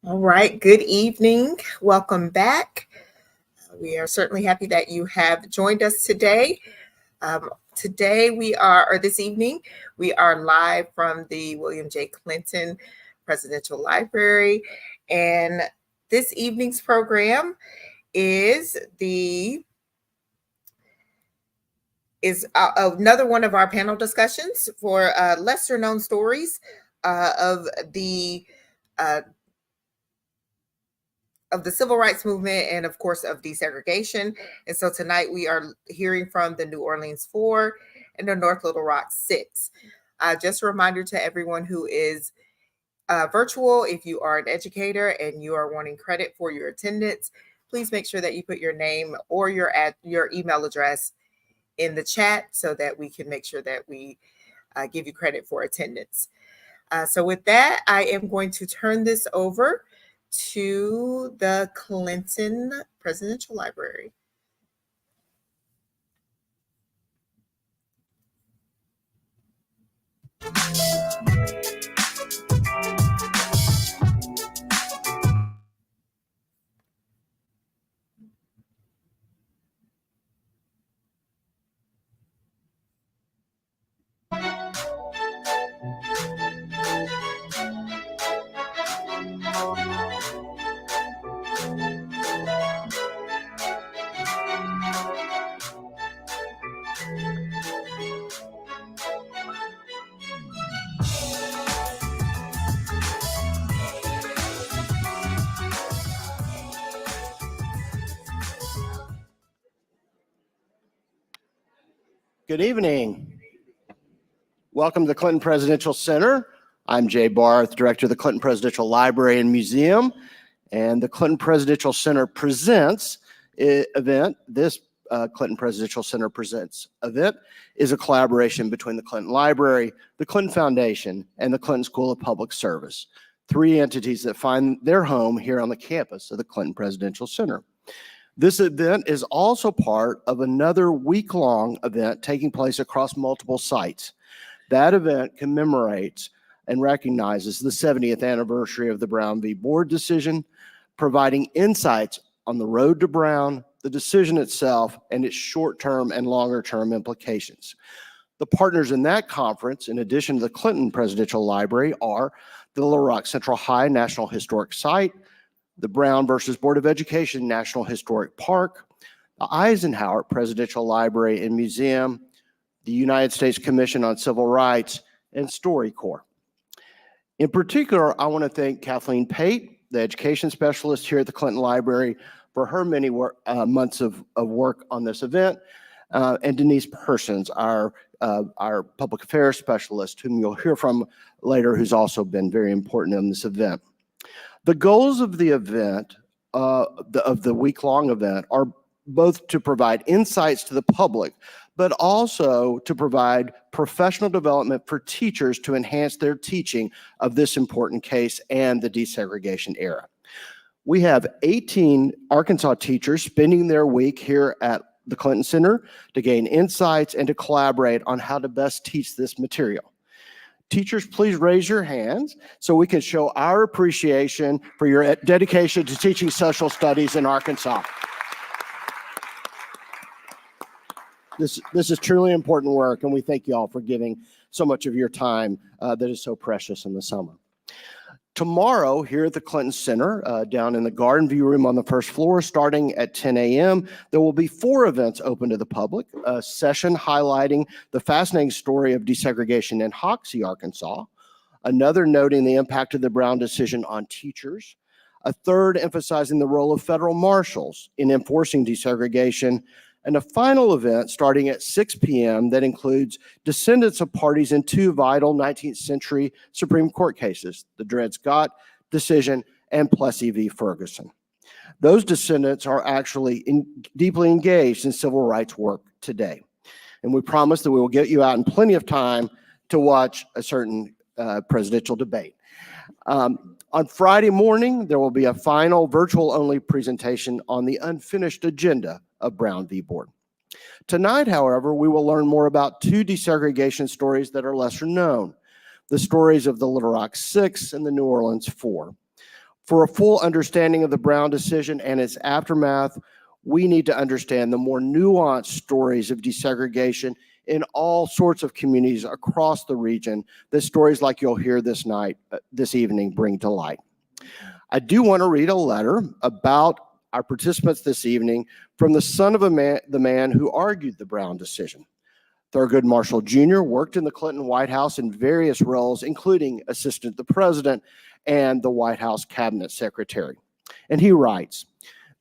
All right, good evening. Welcome back. We are certainly happy that you have joined us today. This evening, we are live from the William J. Clinton Presidential Library. And this evening's program is another one of our panel discussions for lesser known stories of the civil rights movement and, of course, of desegregation. And so tonight we are hearing from the New Orleans 4 and the North Little Rock 6. Just a reminder to everyone who is virtual, if you are an educator and you are wanting credit for your attendance, please make sure that you put your name or your email address in the chat so that we can make sure that we give you credit for attendance. So with that, I am going to turn this over to the Clinton Presidential Library. Good evening. Welcome to the Clinton Presidential Center. I'm Jay Barth, Director of the Clinton Presidential Library and Museum, and the Clinton Presidential Center presents event. This Clinton Presidential Center presents event is a collaboration between the Clinton Library, the Clinton Foundation, and the Clinton School of Public Service, three entities that find their home here on the campus of the Clinton Presidential Center. This event is also part of another week-long event taking place across multiple sites. That event commemorates and recognizes the 70th anniversary of the Brown v. Board decision, providing insights on the road to Brown, the decision itself, and its short-term and longer-term implications. The partners in that conference, in addition to the Clinton Presidential Library, are the Little Rock Central High National Historic Site, the Brown versus Board of Education National Historic Park, the Eisenhower Presidential Library and Museum, the United States Commission on Civil Rights, and StoryCorps. In particular, I want to thank Kathleen Pate, the education specialist here at the Clinton Library, for her many months of work on this event, and Denise Persons, our public affairs specialist, whom you'll hear from later, who's also been very important in this event. The goals of the event, of the week-long event, are both to provide insights to the public, but also to provide professional development for teachers to enhance their teaching of this important case and the desegregation era. We have 18 Arkansas teachers spending their week here at the Clinton Center to gain insights and to collaborate on how to best teach this material. Teachers, please raise your hands so we can show our appreciation for your dedication to teaching social studies in Arkansas. This is truly important work, and we thank you all for giving so much of your time that is so precious in the summer. Tomorrow, here at the Clinton Center, down in the Garden View Room on the first floor, starting at 10 a.m., there will be 4 events open to the public. A session highlighting the fascinating story of desegregation in Hoxie, Arkansas. Another noting the impact of the Brown decision on teachers. A third emphasizing the role of federal marshals in enforcing desegregation. And a final event starting at 6 p.m. that includes descendants of parties in 2 vital 19th century Supreme Court cases, the Dred Scott decision and Plessy v. Ferguson. Those descendants are actually deeply engaged in civil rights work today. And we promise that we will get you out in plenty of time to watch a certain presidential debate. On Friday morning, there will be a final virtual-only presentation on the unfinished agenda of Brown v. Board. Tonight, however, we will learn more about 2 desegregation stories that are lesser known, the stories of the Little Rock 6 and the New Orleans 4. For a full understanding of the Brown decision and its aftermath, we need to understand the more nuanced stories of desegregation in all sorts of communities across the region that stories like you'll hear this evening bring to light. I do want to read a letter about our participants this evening from the son of the man who argued the Brown decision. Thurgood Marshall Jr. worked in the Clinton White House in various roles, including assistant to the president and the White House cabinet secretary. And he writes,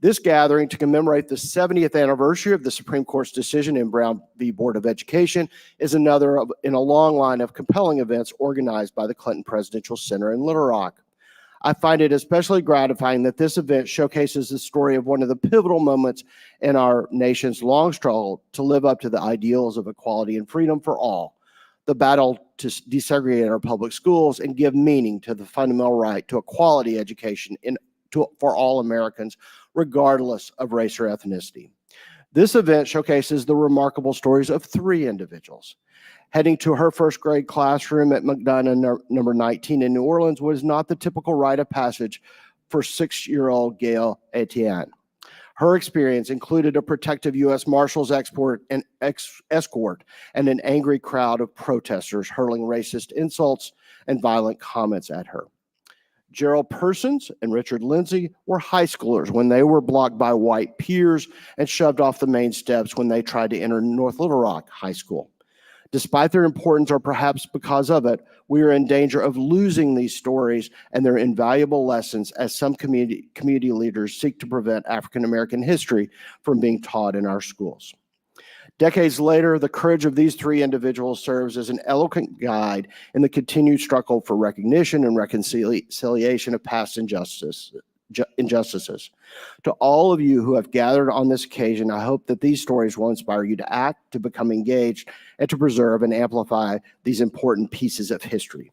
"This gathering to commemorate the 70th anniversary of the Supreme Court's decision in Brown v. Board of Education is another in a long line of compelling events organized by the Clinton Presidential Center in Little Rock. I find it especially gratifying that this event showcases the story of one of the pivotal moments in our nation's long struggle to live up to the ideals of equality and freedom for all, the battle to desegregate our public schools and give meaning to the fundamental right to a quality education for all Americans, regardless of race or ethnicity. This event showcases the remarkable stories of 3 individuals. Heading to her first grade classroom at McDonough number 19 in New Orleans was not the typical rite of passage for 6-year-old Gail Etienne. Her experience included a protective U.S. Marshals escort and an angry crowd of protesters hurling racist insults and violent comments at her. Gerald Persons and Richard Lindsay were high schoolers when they were blocked by white peers and shoved off the main steps when they tried to enter North Little Rock High School. Despite their importance, or perhaps because of it, we are in danger of losing these stories and their invaluable lessons as some community leaders seek to prevent African American history from being taught in our schools. Decades later, the courage of these 3 individuals serves as an eloquent guide in the continued struggle for recognition and reconciliation of past injustices. To all of you who have gathered on this occasion, I hope that these stories will inspire you to act, to become engaged, and to preserve and amplify these important pieces of history.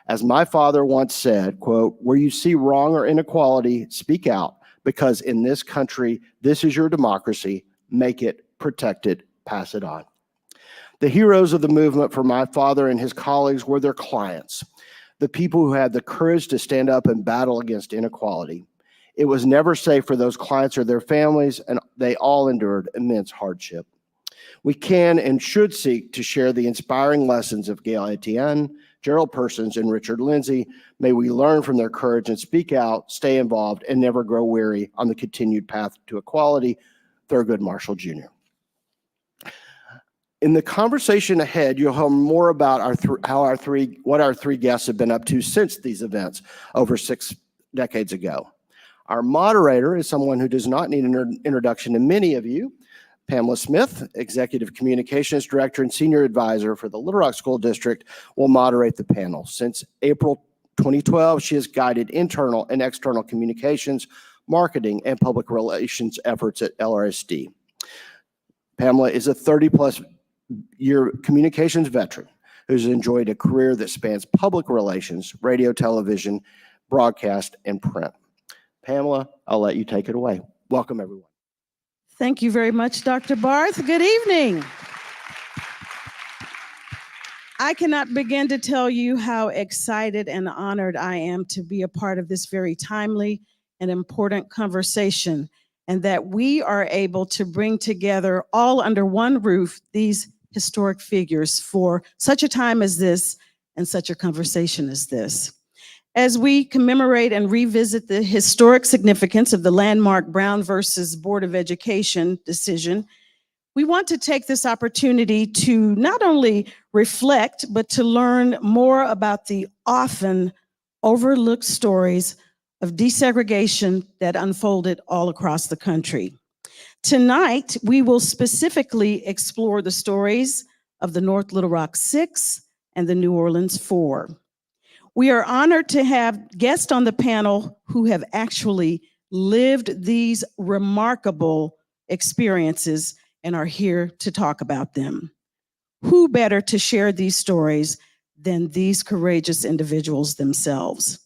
As my father once said, quote, "Where you see wrong or inequality, speak out, because in this country, this is your democracy. Make it, protect it, pass it on." The heroes of the movement for my father and his colleagues were their clients, the people who had the courage to stand up and battle against inequality. It was never safe for those clients or their families, and they all endured immense hardship. We can and should seek to share the inspiring lessons of Gail Etienne, Gerald Persons, and Richard Lindsay. May we learn from their courage and speak out, stay involved, and never grow weary on the continued path to equality. Thurgood Marshall Jr. In the conversation ahead, you'll hear more about what our 3 guests have been up to since these events over 6 decades ago. Our moderator is someone who does not need an introduction to many of you. Pamela Smith, Executive Communications Director and Senior Advisor for the Little Rock School District, will moderate the panel. Since April 2012, she has guided internal and external communications, marketing, and public relations efforts at LRSD. Pamela is a 30-plus year communications veteran who's enjoyed a career that spans public relations, radio, television, broadcast, and print. Pamela, I'll let you take it away. Welcome, everyone. Thank you very much, Dr. Barth. Good evening. I cannot begin to tell you how excited and honored I am to be a part of this very timely and important conversation, and that we are able to bring together all under one roof these historic figures for such a time as this and such a conversation as this. As we commemorate and revisit the historic significance of the landmark Brown versus Board of Education decision, we want to take this opportunity to not only reflect, but to learn more about the often overlooked stories of desegregation that unfolded all across the country. Tonight, we will specifically explore the stories of the North Little Rock 6 and the New Orleans 4. We are honored to have guests on the panel who have actually lived these remarkable experiences and are here to talk about them. Who better to share these stories than these courageous individuals themselves?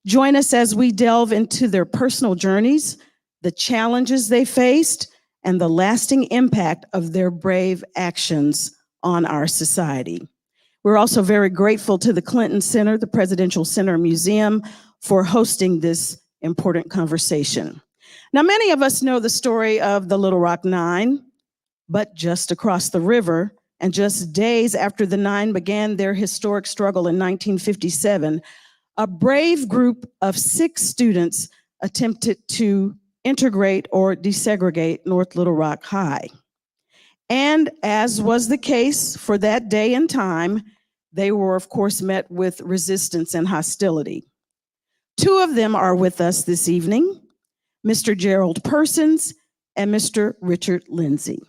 Join us as we delve into their personal journeys, the challenges they faced, and the lasting impact of their brave actions on our society. We're also very grateful to the Clinton Center, the Presidential Center Museum, for hosting this important conversation. Now, many of us know the story of the Little Rock Nine, but just across the river, and just days after the Nine began their historic struggle in 1957, a brave group of 6 students attempted to integrate or desegregate North Little Rock High. And as was the case for that day and time, they were, of course, met with resistance and hostility. 2 of them are with us this evening, Mr. Gerald Persons and Mr. Richard Lindsay.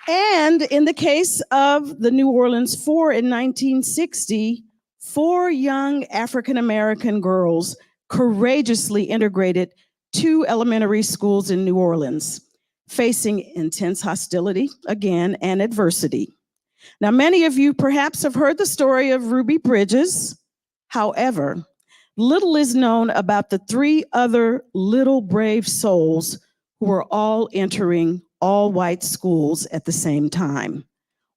And in the case of the New Orleans 4 in 1960, 4 young African-American girls courageously integrated 2 elementary schools in New Orleans, facing intense hostility, again, and adversity. Now, many of you perhaps have heard the story of Ruby Bridges. However, little is known about the 3 other little brave souls who were all entering all-white schools at the same time.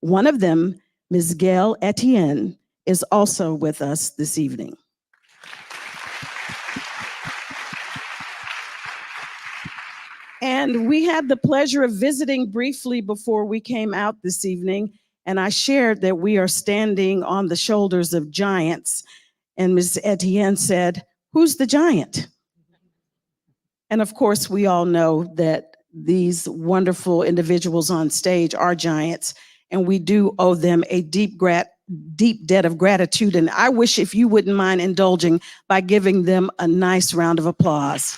One of them, Ms. Gail Etienne, is also with us this evening. And we had the pleasure of visiting briefly before we came out this evening, and I shared that we are standing on the shoulders of giants. And Ms. Etienne said, "Who's the giant?" And of course, we all know that these wonderful individuals on stage are giants, and we do owe them a deep debt of gratitude. And I wish if you wouldn't mind indulging by giving them a nice round of applause.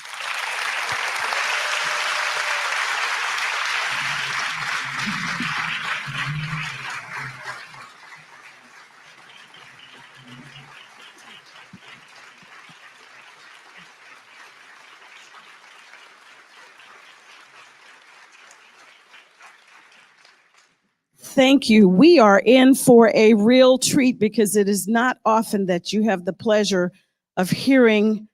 Thank you. We are in for a real treat because it is not often that you have the pleasure of hearing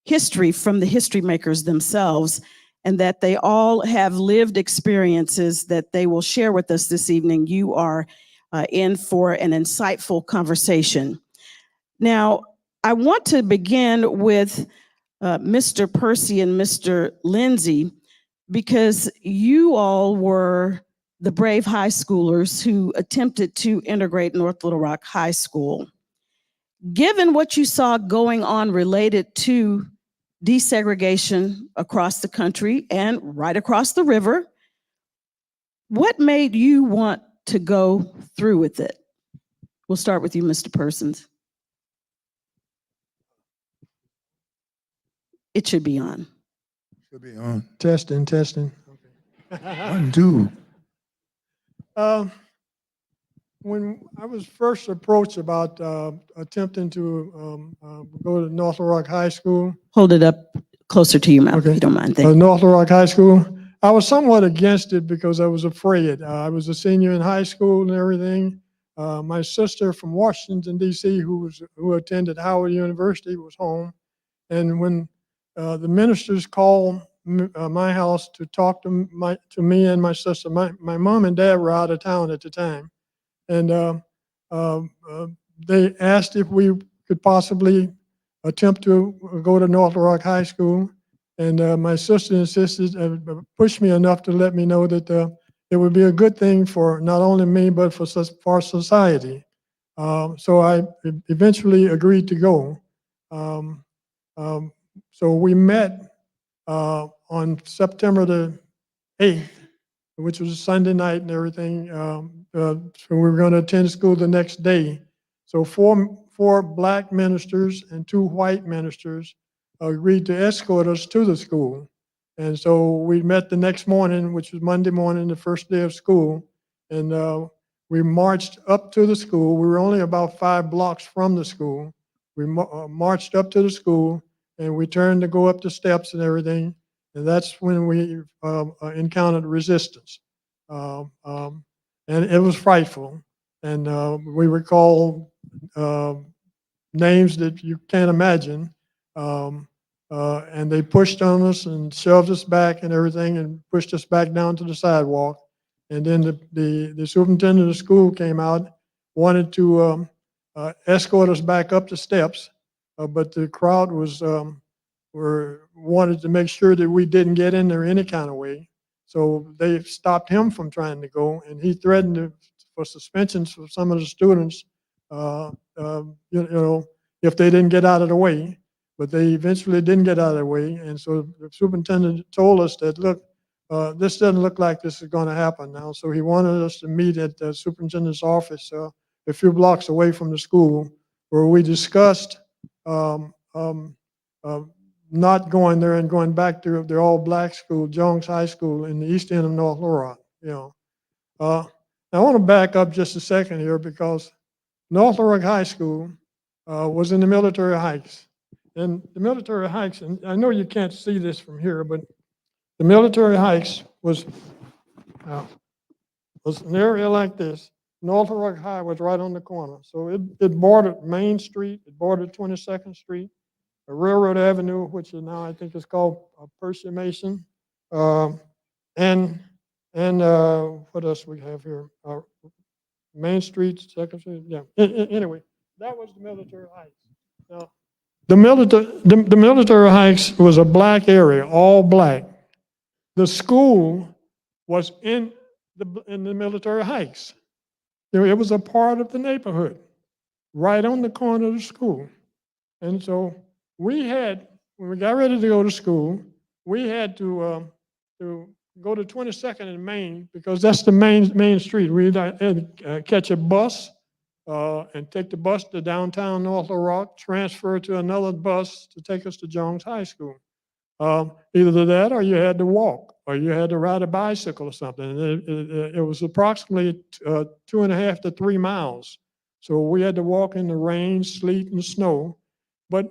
history from the history makers themselves, and that they all have lived experiences that they will share with us this evening. You are in for an insightful conversation. Now, I want to begin with Mr. Percy and Mr. Lindsay, because you all were the brave high schoolers who attempted to integrate North Little Rock High School. Given what you saw going on related to desegregation across the country and right across the river, what made you want to go through with it? We'll start with you, Mr. Persons. It should be on. Should be on. Testing, testing. Okay. Undo. When I was first approached about attempting to go to North Little Rock High School, Hold it up closer to your mouth, if Okay. you don't mind. Thank you. North Little Rock High School, I was somewhat against it because I was afraid. I was a senior in high school and everything. My sister from Washington, D.C., who attended Howard University, was home. And when the ministers called my house to talk to me and my sister, my mom and dad were out of town at the time. And they asked if we could possibly attempt to go to North Little Rock High School. And my sister insisted, pushed me enough to let me know that it would be a good thing for not only me, but for society. So I eventually agreed to go. So we met on September the 8th, which was a Sunday night and everything. So we were going to attend school the next day. So four black ministers and 2 white ministers agreed to escort us to the school. And so we met the next morning, which was Monday morning, the first day of school. And we marched up to the school. We were only about 5 blocks from the school. We marched up to the school, and we turned to go up the steps and everything. And that's when we encountered resistance. And it was frightful. And we recall names that you can't imagine. And they pushed on us and shoved us back and everything and pushed us back down to the sidewalk. And then the superintendent of the school came out, wanted to escort us back up the steps, but the crowd wanted to make sure that we didn't get in there any kind of way. So they stopped him from trying to go, and he threatened for suspensions for some of the students, if they didn't get out of the way. But they eventually didn't get out of the way, and so the superintendent told us that, look, this doesn't look like this is going to happen now. So he wanted us to meet at the superintendent's office a few blocks away from the school, where we discussed not going there and going back to the all-black school, Jones High School, in the east end of North Little Rock. Now I want to back up just a second here, because North Little Rock High School was in the Military Heights. And the Military Heights, and I know you can't see this from here, but the Military Heights was an area like this. North Little Rock High was right on the corner. So it bordered Main Street, it bordered 22nd Street, Railroad Avenue, which is now I think is called Percy Mason, and what else we have here? Main Street, Second Street. Yeah. Anyway, that was the Military Heights. Now, the Military Heights was a black area, all black. The school was in the Military Heights. It was a part of the neighborhood, right on the corner of the school. And so when we got ready to go to school, we had to go to 22nd and Main, because that's the main street. We had to catch a bus and take the bus to downtown North Little Rock, transfer to another bus to take us to Jones High School. Either that, or you had to walk, or you had to ride a bicycle or something. And it was approximately 2.5 to 3 miles. So we had to walk in the rain, sleet, and snow. But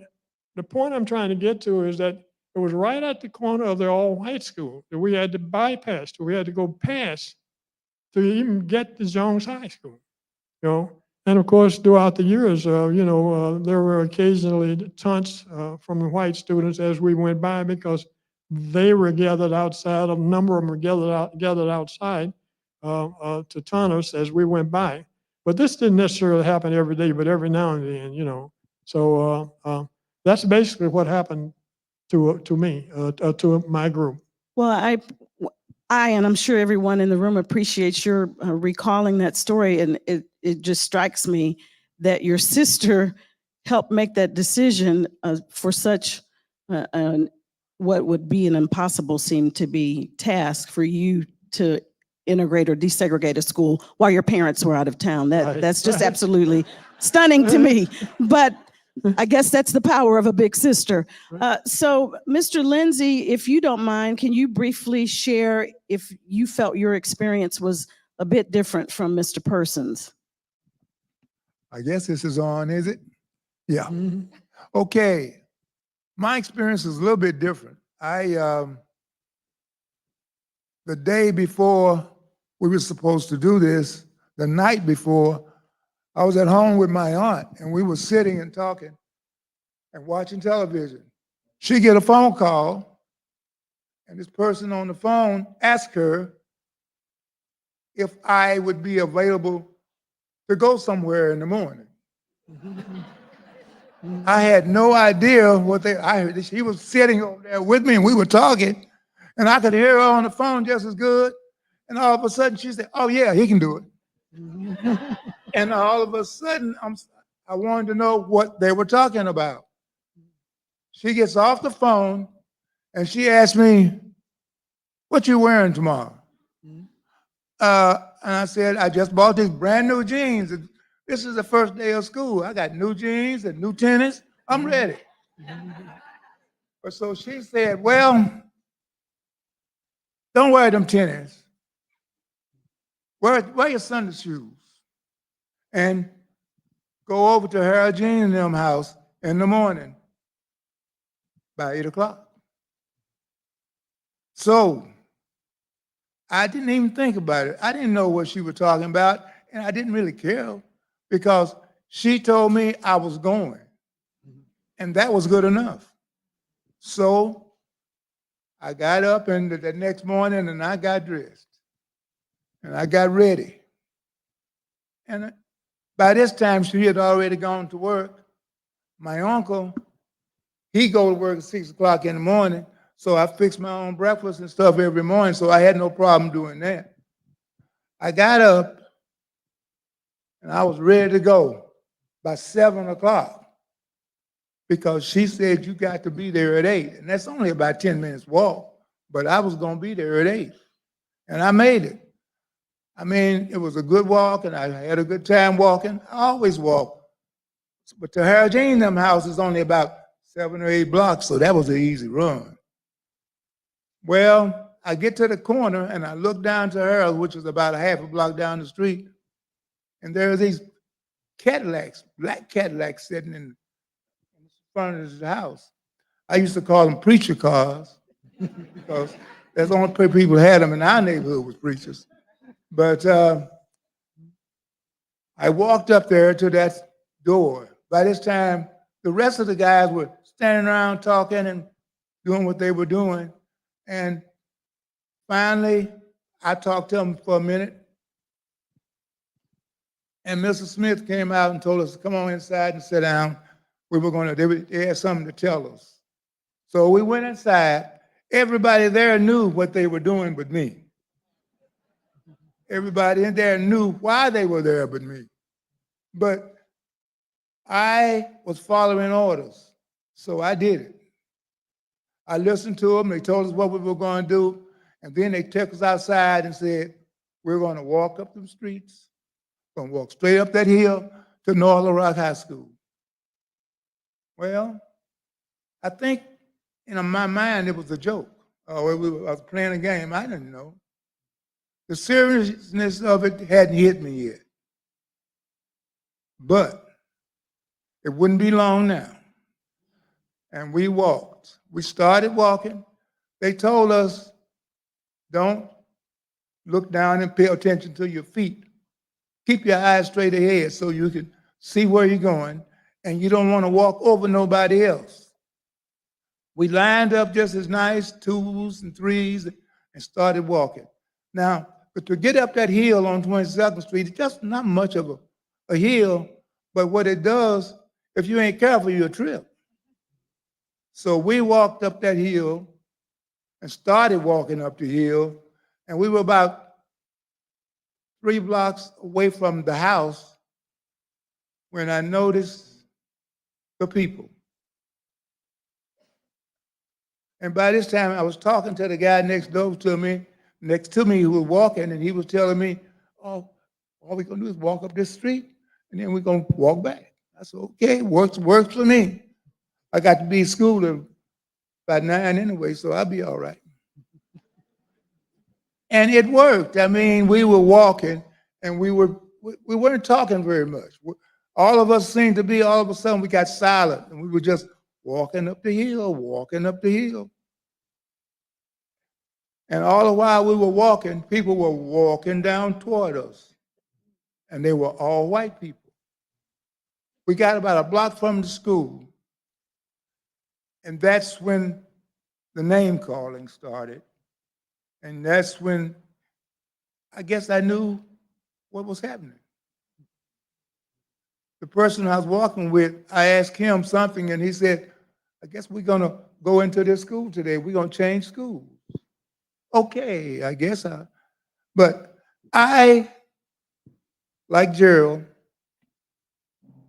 the point I'm trying to get to is that it was right at the corner of the all-white school that we had to bypass, we had to go past to even get to Jones High School. And of course, throughout the years, there were occasionally taunts from the white students as we went by, because they were gathered outside. A number of them were gathered outside to taunt us as we went by. But this didn't necessarily happen every day, but every now and then, So that's basically what happened to me, to my group. Well, I, and I'm sure everyone in the room appreciates your recalling that story. And it just strikes me that your sister helped make that decision for such what would be an impossible seem to be task for you to integrate or desegregate a school while your parents were out of town. Right, That's just right. absolutely stunning to me. But I guess that's the power of a big sister. So, Mr. Lindsay, if you don't mind, can you briefly share if you felt your experience was a bit different from Mr. Person's? I guess this is on, is it? Yeah. Mhm. Okay. My experience is a little bit different. The day before we were supposed to do this, the night before, I was at home with my aunt and we were sitting and talking and watching television. She get a phone call and this person on the phone asked her if I would be available to go somewhere in the morning. I had no idea what I heard. She was sitting over there with me and we were talking and I could hear her on the phone just as good. And all of a sudden she said, "Oh yeah, he can do it." And all of a sudden I wanted to know what they were talking about. She gets off the phone and she asked me, "What you wearing tomorrow?" And I said, "I just bought these brand new jeans. This is the first day of school. I got new jeans and new tennis. I'm ready." But so she said, "Well, don't wear them tennis. Wear your Sunday shoes and go over to Harold Jean and them house in the morning by 8 o'clock." So I didn't even think about it. I didn't know what she was talking about, and I didn't really care because she told me I was going, and that was good enough. So I got up and the next morning and I got dressed and I got ready. And by this time, she had already gone to work. My uncle, he go to work at 6 o'clock in the morning, so I fixed my own breakfast and stuff every morning, so I had no problem doing that. I got up and I was ready to go by 7 o'clock because she said you got to be there at 8, and that's only about 10 minutes walk, but I was going to be there at 8, and I made it. I mean, it was a good walk, and I had a good time walking. I always walk. But to Harold Jean them house is only about 7 or 8 blocks, so that was an easy run. Well, I get to the corner and I look down to Harold, which is about a half a block down the street, and there's these Cadillacs, black Cadillacs sitting in front of his house. I used to call them preacher cars because that's the only people had them in our neighborhood was preachers. But I walked up there to that door. By this time, the rest of the guys were standing around talking and doing what they were doing. And finally, I talked to them for a minute. And Mrs. Smith came out and told us to come on inside and sit down. They had something to tell us. So we went inside. Everybody there knew what they were doing but me. Everybody in there knew why they were there but me. But I was following orders, so I did it. I listened to them. They told us what we were going to do, and then they took us outside and said, "We're going to walk up the streets, going to walk straight up that hill to North Little Rock High School." Well, I think in my mind it was a joke. I was playing a game. I didn't know. The seriousness of it hadn't hit me yet. But it wouldn't be long now. And we walked. We started walking. They told us, don't look down and pay attention to your feet. Keep your eyes straight ahead so you can see where you're going, and you don't want to walk over nobody else. We lined up just as nice, 2s and 3s, and started walking. Now, but to get up that hill on 22nd Street, it's just not much of a hill, but what it does, if you ain't careful, you'll trip. So we walked up that hill and started walking up the hill, and we were about 3 blocks away from the house when I noticed the people. And by this time, I was talking to the guy next door to me. next to me who was walking, and he was telling me, "Oh, all we're gonna do is walk up this street, and then we're gonna walk back." I said, "Okay, works for me. I got to be at school at by 9 anyway, so I'll be all right." And it worked. I mean, we were walking, and we weren't talking very much. All of us seemed to be, all of a sudden, we got silent, and we were just walking up the hill, walking up the hill. And all the while we were walking, people were walking down toward us, and they were all white people. We got about a block from the school, and that's when the name calling started. And that's when I guess I knew what was happening. The person I was walking with, I asked him something, and he said, "I guess we're gonna go into this school today. We're gonna change schools." Okay, I guess but I, like Gerald,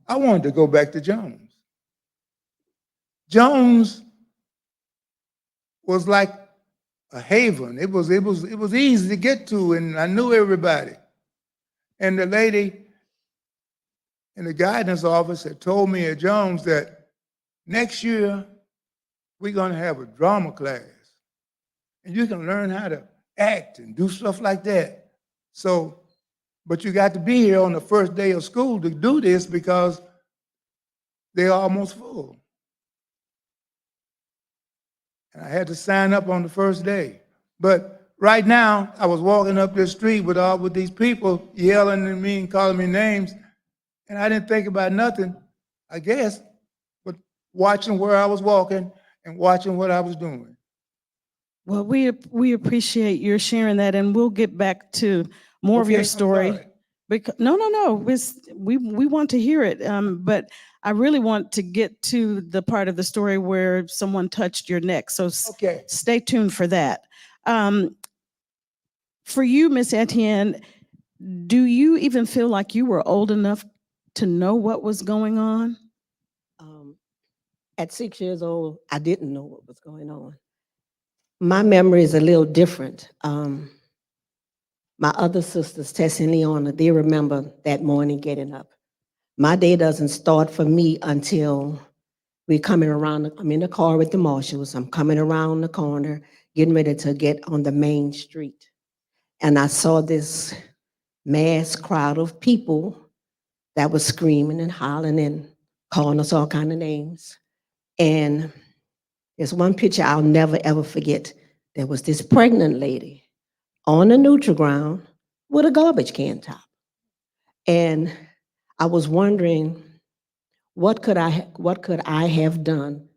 I wanted to go back to Jones. Jones was like a haven. It was easy to get to, and I knew everybody. And the lady in the guidance office had told me at Jones that next year we're going to have a drama class, and you can learn how to act and do stuff like that. So, but you got to be here on the first day of school to do this because they're almost full. And I had to sign up on the first day. But right now, I was walking up this street with these people yelling at me and calling me names, and I didn't think about nothing, I guess, but watching where I was walking and watching what I was doing. Well, we appreciate your sharing that, and we'll get back to more of Okay, your I'm story. sorry. Because no, we want to hear it. But I really want to get to the part of the story where someone touched your neck. So Okay. stay tuned for that. For you, Miss Etienne, do you even feel like you were old enough to know what was going on? At 6 years old, I didn't know what was going on. My memory is a little different. My other sisters, Tessie and Leona, they remember that morning getting up. My day doesn't start for me until we're coming around. I'm in the car with the marshals. I'm coming around the corner, getting ready to get on the main street. And I saw this mass crowd of people that was screaming and hollering and calling us all kind of names. And there's one picture I'll never, ever forget. There was this pregnant lady on the neutral ground with a garbage can top. And I was wondering, what could I have done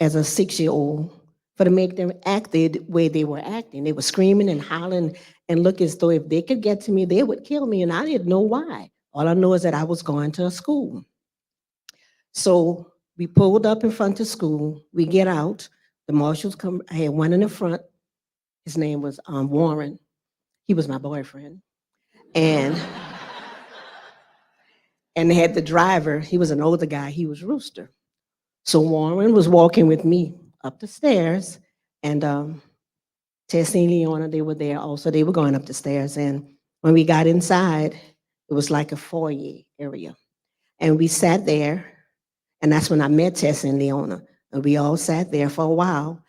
as a 6-year-old for to make them act the way they were acting? They were screaming and hollering and look as though if they could get to me, they would kill me. And I didn't know why. All I know is that I was going to a school. So we pulled up in front of school. We get out. The marshals come. I had one in the front. His name was Warren. He was my boyfriend. And they had the driver. He was an older guy. He was Rooster. So Warren was walking with me up the stairs, and Tessie and Leona, they were there also. They were going up the stairs. And when we got inside, it was like a foyer area. And we sat there, and that's when I met Tessie and Leona. And we all sat there for a while.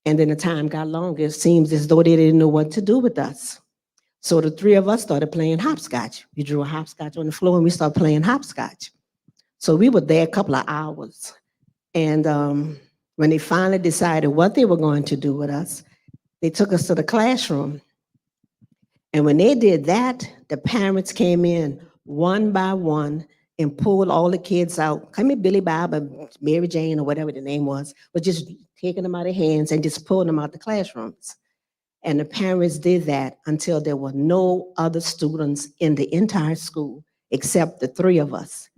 And then the time got longer. It seems as though they didn't know what to do with us. So the three of us started playing hopscotch. We drew a hopscotch on the floor, and we started playing hopscotch. So we were there a couple of hours. And when they finally decided what they were going to do with us, they took us to the classroom. And when they did that, the parents came in one by one and pulled all the kids out. Come here, Billy Bob or Mary Jane or whatever the name was, but just taking them out of hands and just pulling them out the classrooms. And the parents did that until there were no other students in the entire school except the three of us.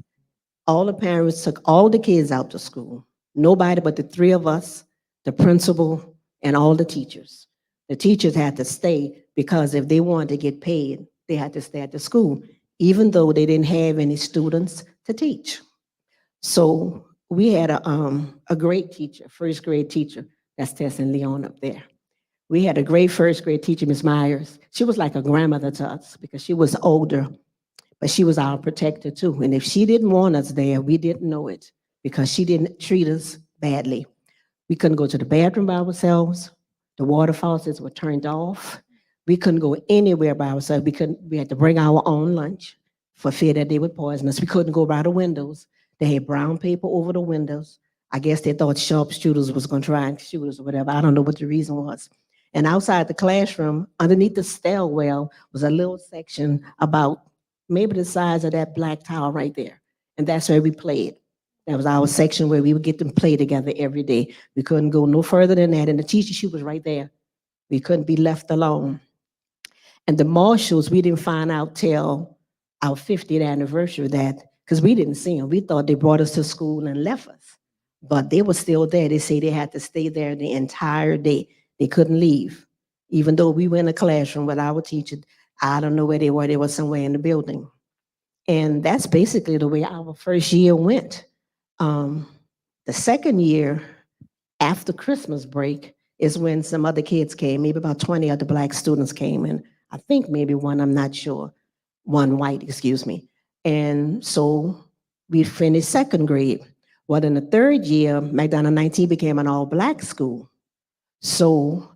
All the parents took all the kids out to school. Nobody but the three of us, the principal, and all the teachers. The teachers had to stay because if they wanted to get paid, they had to stay at the school, even though they didn't have any students to teach. So we had a great teacher, first grade teacher, that's Tess and Leon up there. We had a great first grade teacher, Miss Myers. She was like a grandmother to us because she was older, but she was our protector too. And if she didn't want us there, we didn't know it because she didn't treat us badly. We couldn't go to the bathroom by ourselves. The water faucets were turned off. We couldn't go anywhere by ourselves. We had to bring our own lunch for fear that they would poison us. We couldn't go by the windows. They had brown paper over the windows. I guess they thought sharpshooters was going to try and shoot us or whatever. I don't know what the reason was. And outside the classroom, underneath the stairwell, was a little section about maybe the size of that black towel right there. And that's where we played. That was our section where we would get them play together every day. We couldn't go no further than that. And the teacher, she was right there. We couldn't be left alone. And the marshals, we didn't find out till our 50th anniversary of that, because we didn't see them. We thought they brought us to school and left us. But they were still there. They say they had to stay there the entire day. They couldn't leave. Even though we were in a classroom with our teacher, I don't know where they were. They were somewhere in the building. And that's basically the way our first year went. The second year, after Christmas break, is when some other kids came. Maybe about 20 other Black students came, and I think maybe one, I'm not sure, one white, excuse me. And so we finished second grade. Well, in the third year, McDonough 19 became an all-Black school. So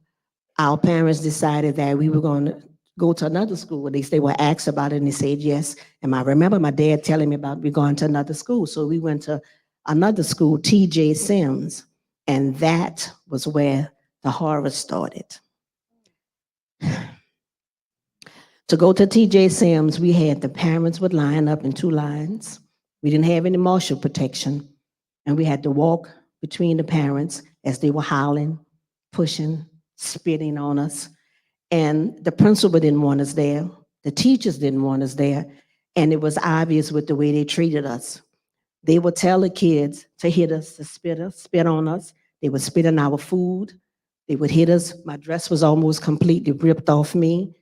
our parents decided that we were going to go to another school. They were asked about it, and they said yes. And I remember my dad telling me about we going to another school. So we went to another school, T.J. Sims, and that was where the horror started. To go to T.J. Sims, we had the parents would line up in two lines. We didn't have any marshal protection, and we had to walk between the parents as they were howling, pushing, spitting on us. And the principal didn't want us there. The teachers didn't want us there. And it was obvious with the way they treated us. They would tell the kids to hit us, to spit on us. They would spit on our food. They would hit us. My dress was almost completely ripped off me.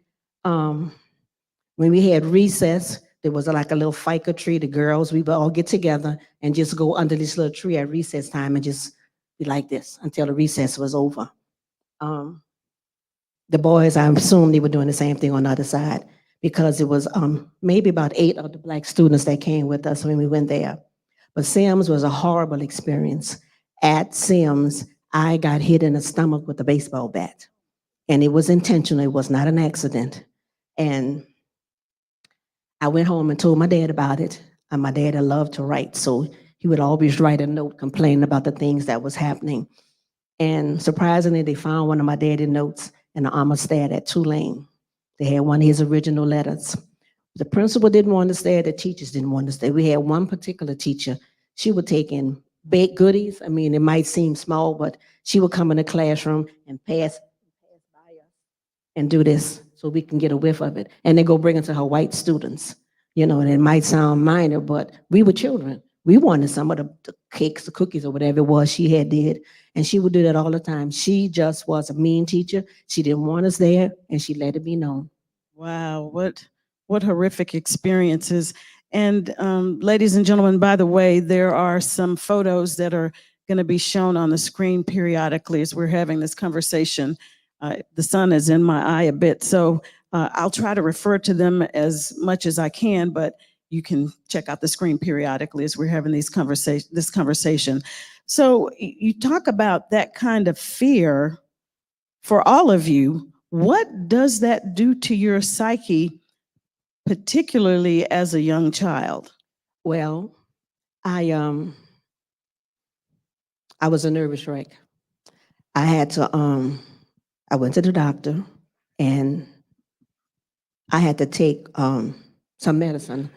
When we had recess, there was like a little ficus tree. The girls, we would all get together and just go under this little tree at recess time and just be like this until the recess was over. The boys, I assume they were doing the same thing on the other side because it was maybe about 8 of the Black students that came with us when we went there. But Sims was a horrible experience. At Sims, I got hit in the stomach with a baseball bat. And it was intentional, it was not an accident. And I went home and told my dad about it. And my dad loved to write, so he would always write a note complaining about the things that was happening. And surprisingly, they found one of my daddy's notes in the Amistad at Tulane. They had one of his original letters. The principal didn't want us there, the teachers didn't want us there. We had one particular teacher, she would take in baked goodies. I mean, it might seem small, but she would come in the classroom and pass by us and do this so we can get a whiff of it. And then go bring it to her white students. You know, and it might sound minor, but we were children. We wanted some of the cakes, the cookies, or whatever it was she had did. And she would do that all the time. She just was a mean teacher. She didn't want us there, and she let it be known. Wow, what horrific experiences. And ladies and gentlemen, by the way, there are some photos that are going to be shown on the screen periodically as we're having this conversation. The sun is in my eye a bit, so I'll try to refer to them as much as I can, but you can check out the screen periodically as we're having this conversation. So you talk about that kind of fear for all of you. What does that do to your psyche, particularly as a young child? Well, I was a nervous wreck. I had to, I went to the doctor and I had to take some medicine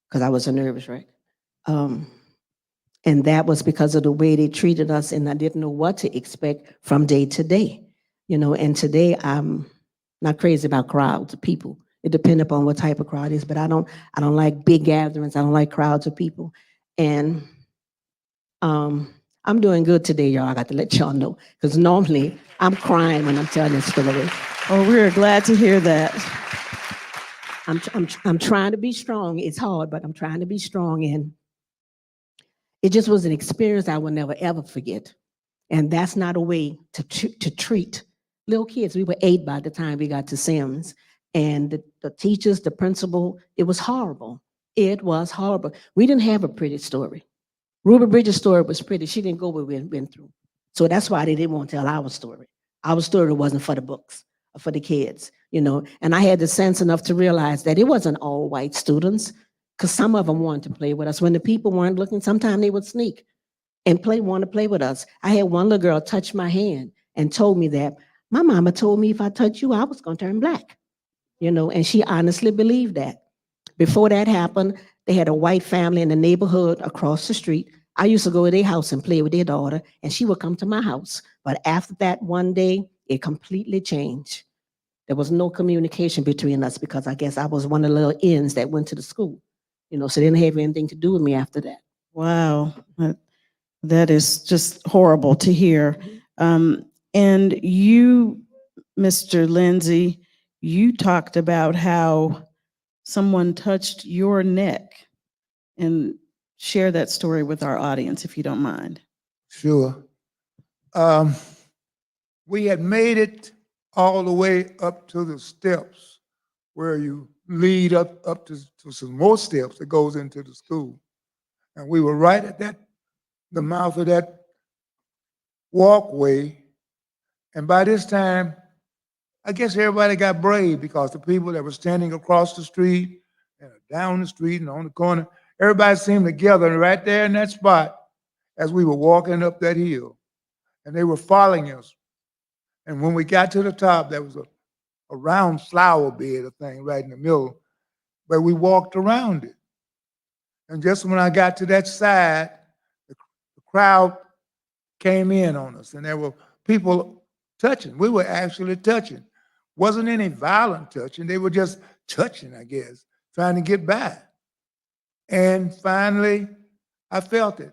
because I was a nervous wreck. And that was because of the way they treated us, and I didn't know what to expect from day to day. You know, and today I'm not crazy about crowds of people. It depends upon what type of crowd it is, but I don't like big gatherings. I don't like crowds of people. And I'm doing good today, y'all. I got to let y'all know, because normally I'm crying when I'm telling this story. Oh, we're glad to hear that. I'm trying to be strong. It's hard, but I'm trying to be strong. And it just was an experience I will never, ever forget. And that's not a way to treat little kids. We were 8 by the time we got to Sims. And the teachers, the principal, it was horrible. It was horrible. We didn't have a pretty story. Ruby Bridges' story was pretty. She didn't go where we went through. So that's why they didn't want to tell our story. Our story wasn't for the books, for the kids, you know. And I had the sense enough to realize that it wasn't all white students, because some of them wanted to play with us. When the people weren't looking, sometimes they would sneak and want to play with us. I had one little girl touch my hand and told me that my mama told me if I touched you, I was going to turn black, you know, and she honestly believed that. Before that happened, they had a white family in the neighborhood across the street. I used to go to their house and play with their daughter, and she would come to my house. But after that one day, it completely changed. There was no communication between us because I guess I was one of the little ends that went to the school, you know, so they didn't have anything to do with me after that. Wow, that is just horrible to hear. And you, Mr. Lindsay, you talked about how someone touched your neck, and share that story with our audience if you don't mind. Sure. Um, we had made it all the way up to the steps where you lead up to some more steps that goes into the school. And we were right at the mouth of that walkway. And by this time, I guess everybody got brave because the people that were standing across the street and down the street and on the corner, everybody seemed to gather right there in that spot as we were walking up that hill. And they were following us. And when we got to the top, there was a round flower bed, a thing right in the middle, but we walked around it. And just when I got to that side, the crowd came in on us, and there were people touching. We were actually touching. Wasn't any violent touching. They were just touching, I guess, trying to get by. And finally, I felt it.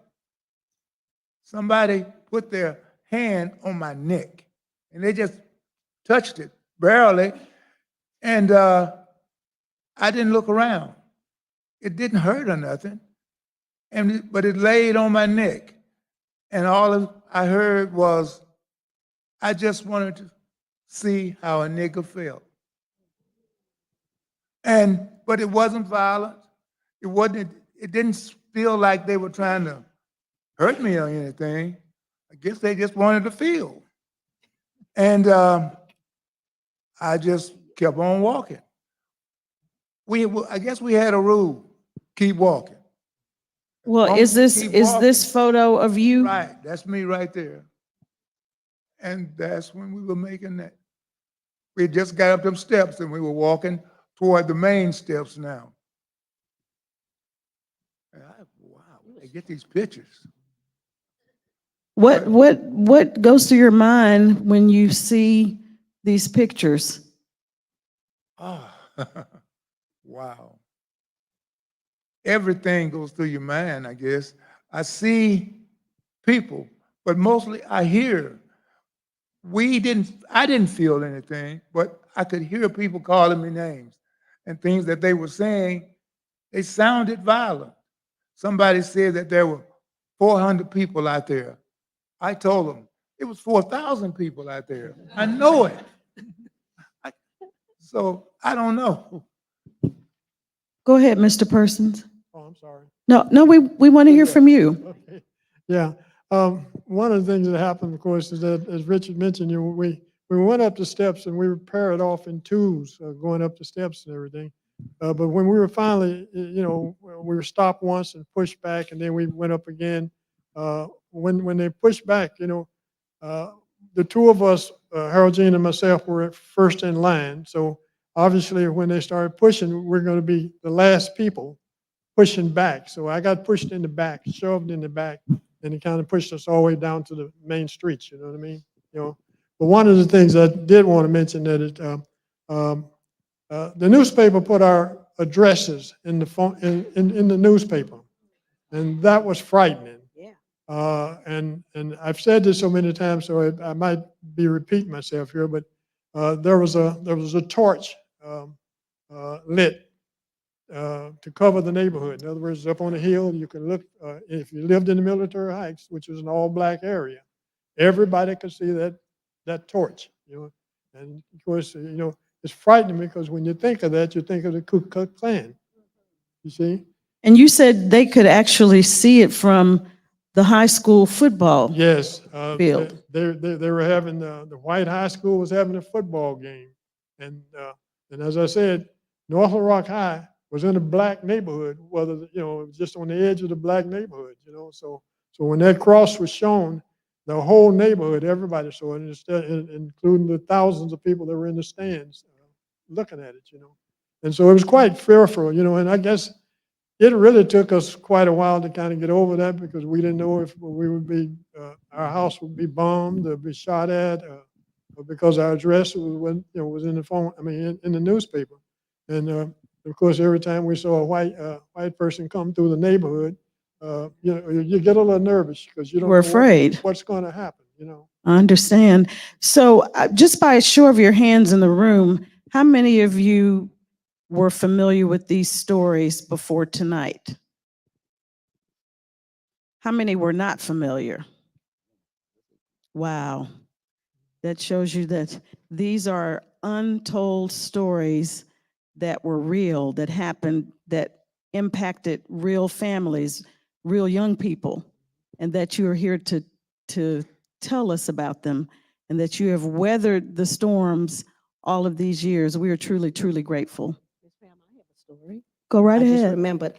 Somebody put their hand on my neck, and they just touched it barely. And I didn't look around. It didn't hurt or nothing, but it laid on my neck. And all I heard was, I just wanted to see how a nigger felt. But it wasn't violent. It didn't feel like they were trying to hurt me or anything. I guess they just wanted to feel. And I just kept on walking. I guess we had a rule: keep walking. Well, Long is as you this keep is walking- this photo of you? Right, that's me right there. And that's when we were making that. We just got up them steps and we were walking toward the main steps now. Wow, they get these pictures. What goes through your mind when you see these pictures? Oh, wow. Everything goes through your mind, I guess. I see people, but mostly I hear. I didn't feel anything, but I could hear people calling me names and things that they were saying. They sounded violent. Somebody said that there were 400 people out there. I told them it was 4,000 people out there. I know it. So I don't know. Go ahead, Mr. Persons. Oh, I'm sorry. No, we want to hear from you. Okay. Yeah. One of the things that happened, of course, is that, as Richard mentioned, we went up the steps and we were paired off in twos, going up the steps and everything. But when we were finally, we were stopped once and pushed back, and then we went up again. When they pushed back, the two of us, Harold Jean and myself, were first in line. So obviously, when they started pushing, we're going to be the last people pushing back. So I got pushed in the back, shoved in the back, and it kind of pushed us all the way down to the main streets. You know what I mean? But one of the things I did want to mention that the newspaper put our addresses in the newspaper, and that was frightening. Yeah. And I've said this so many times, so I might be repeating myself here, but there was a torch lit to cover the neighborhood. In other words, up on the hill, you can look. If you lived in the Military Heights, which is an all-black area, everybody could see that torch. And of course, it's frightening because when you think of that, you think of the Ku Klux Klan, you see? And you said they could actually see it from the high school football. Yes, Field. they were having, the White High School was having a football game. And as I said, North Little Rock High was in a black neighborhood, whether, it was just on the edge of the black neighborhood, so when that cross was shown, the whole neighborhood, everybody saw it, including the thousands of people that were in the stands looking at it. And so it was quite fearful, and I guess it really took us quite a while to kind of get over that because we didn't know if we would be, our house would be bombed or be shot at, or because our address was in the phone, in the newspaper. And of course, every time we saw a white person come through the neighborhood, you get a little nervous because you don't We're know afraid. what's going to happen. I understand. So just by a show of your hands in the room, how many of you were familiar with these stories before tonight? How many were not familiar? Wow. That shows you that these are untold stories that were real, that happened, that impacted real families, real young people, and that you are here to tell us about them, and that you have weathered the storms all of these years. We are truly, truly grateful. Miss Pam, I have a story. Go right I just ahead. remembered,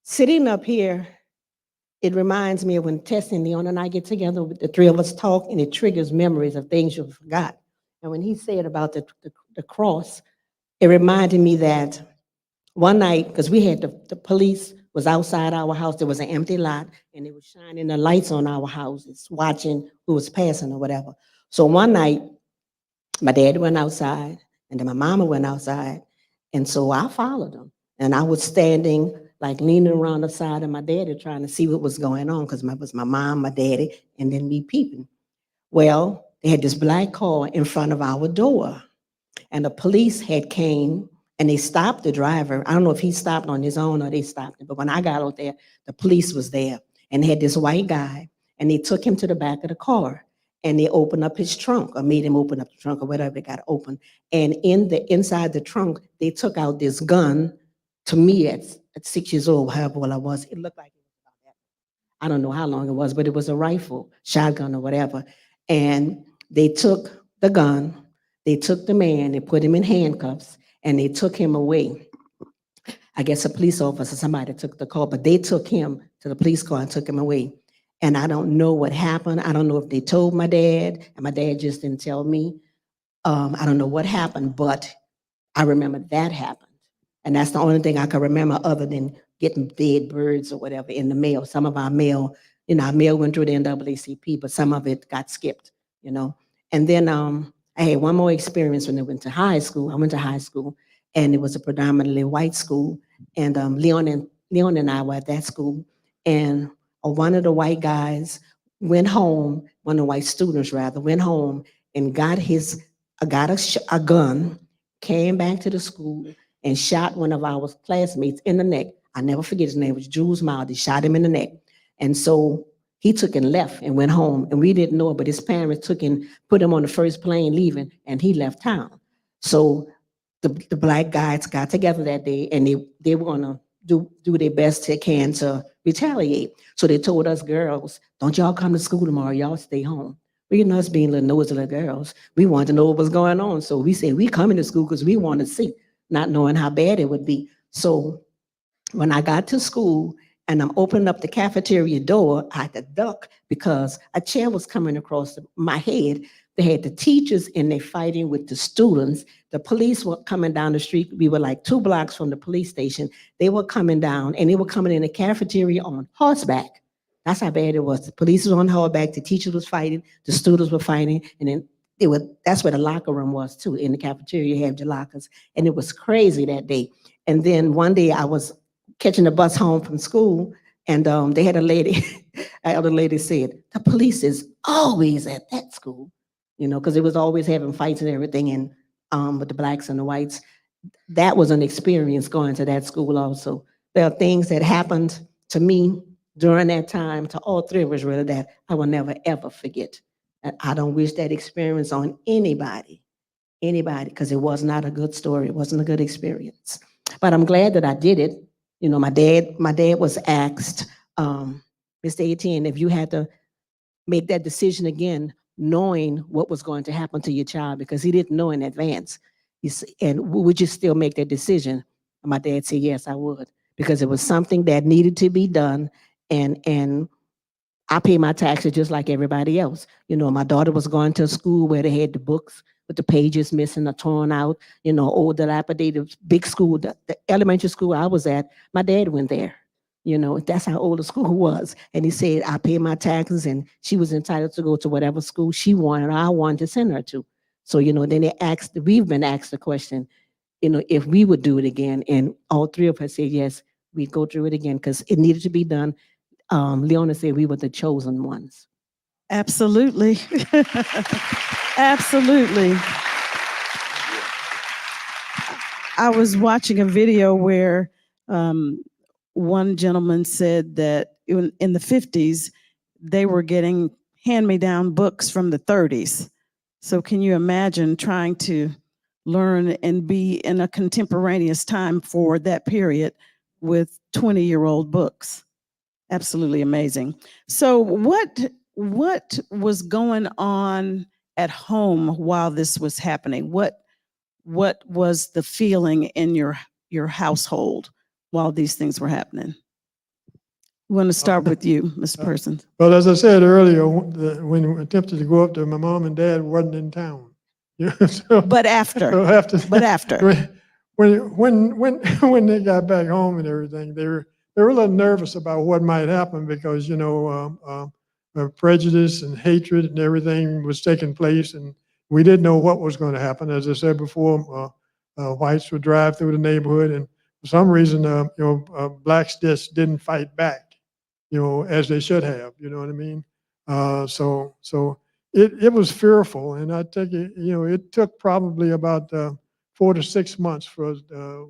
sitting up here, it reminds me of when Tess and Leon and I get together, the three of us talk, and it triggers memories of things you forgot. And when he said about the cross, it reminded me that one night, because we had the police was outside our house, there was an empty lot, and they were shining the lights on our houses, watching who was passing or whatever. So one night, my dad went outside, and then my mama went outside, and so I followed them. And I was standing, like leaning around the side of my daddy, trying to see what was going on, because it was my mom, my daddy, and then me peeping. Well, they had this black car in front of our door, and the police had came and they stopped the driver. I don't know if he stopped on his own or they stopped him, but when I got out there, the police was there, and they had this white guy, and they took him to the back of the car, and they opened up his trunk, or made him open up the trunk, or whatever, they got open. And inside the trunk, they took out this gun. To me, at 6 years old, however old I was, it looked like it was about that. I don't know how long it was, but it was a rifle, shotgun, or whatever. And they took the gun, they took the man, they put him in handcuffs, and they took him away. I guess a police officer, somebody took the call, but they took him to the police car and took him away. And I don't know what happened. I don't know if they told my dad, and my dad just didn't tell me. I don't know what happened, but I remember that happened. And that's the only thing I can remember other than getting dead birds or whatever in the mail. Some of our mail, our mail went through the NAACP, but some of it got skipped. And then I had one more experience when I went to high school. I went to high school, and it was a predominantly white school. And Leon and I were at that school. And one of the white guys went home, one of the white students rather, went home and got a gun, came back to the school, and shot one of our classmates in the neck. I never forget his name was Jules Mild. He shot him in the neck. And so he took and left and went home, and we didn't know it, but his parents took and put him on the first plane leaving, and he left town. So the black guys got together that day, and they were gonna do their best they can to retaliate. So they told us girls, don't y'all come to school tomorrow, y'all stay home. We, us being little nosy little girls, we wanted to know what was going on. So we said, we coming to school because we want to see, not knowing how bad it would be. So when I got to school and I'm opening up the cafeteria door, I had to duck because a chair was coming across my head. They had the teachers and they fighting with the students. The police were coming down the street. We were like 2 blocks from the police station. They were coming down, and they were coming in the cafeteria on horseback. That's how bad it was. The police was on horseback, the teachers was fighting, the students were fighting, and then that's where the locker room was too. In the cafeteria, you have your lockers. And it was crazy that day. And then one day I was catching the bus home from school, and they had a lady, an elder lady said, the police is always at that school, because it was always having fights and everything, and with the blacks and the whites. That was an experience going to that school also. There are things that happened to me during that time, to all three of us really, that I will never, ever forget. And I don't wish that experience on anybody, because it was not a good story. It wasn't a good experience. But I'm glad that I did it. You know, my dad was asked, Mr. 18, if you had to make that decision again, knowing what was going to happen to your child, because he didn't know in advance. And would you still make that decision? And my dad said, yes, I would, because it was something that needed to be done. And I pay my taxes just like everybody else. You know, my daughter was going to a school where they had the books with the pages missing or torn out, you know, old dilapidated big school. The elementary school I was at, my dad went there. You know, that's how old the school was. And he said, I pay my taxes, and she was entitled to go to whatever school she wanted, or I wanted to send her to. So, you know, then we've been asked the question, you know, if we would do it again. And all three of us said, yes, we'd go through it again because it needed to be done. Leona said we were the chosen ones. Absolutely. Absolutely. I was watching a video where one gentleman said that in the 50s, they were getting hand-me-down books from the 30s. So can you imagine trying to learn and be in a contemporaneous time for that period with 20-year-old books? Absolutely amazing. So what was going on at home while this was happening? What was the feeling in your household while these things were happening? We want to start with you, Mr. Person. Well, as I said earlier, when we attempted to go up there, my mom and dad wasn't in town. You know, so, But after, so after, but after. when they got back home and everything, they were a little nervous about what might happen because, you know, prejudice and hatred and everything was taking place, and we didn't know what was going to happen. As I said before, whites would drive through the neighborhood, and for some reason, blacks just didn't fight back, you know, as they should have. You know what I mean? So it was fearful, and I think it took probably about 4 to 6 months for us.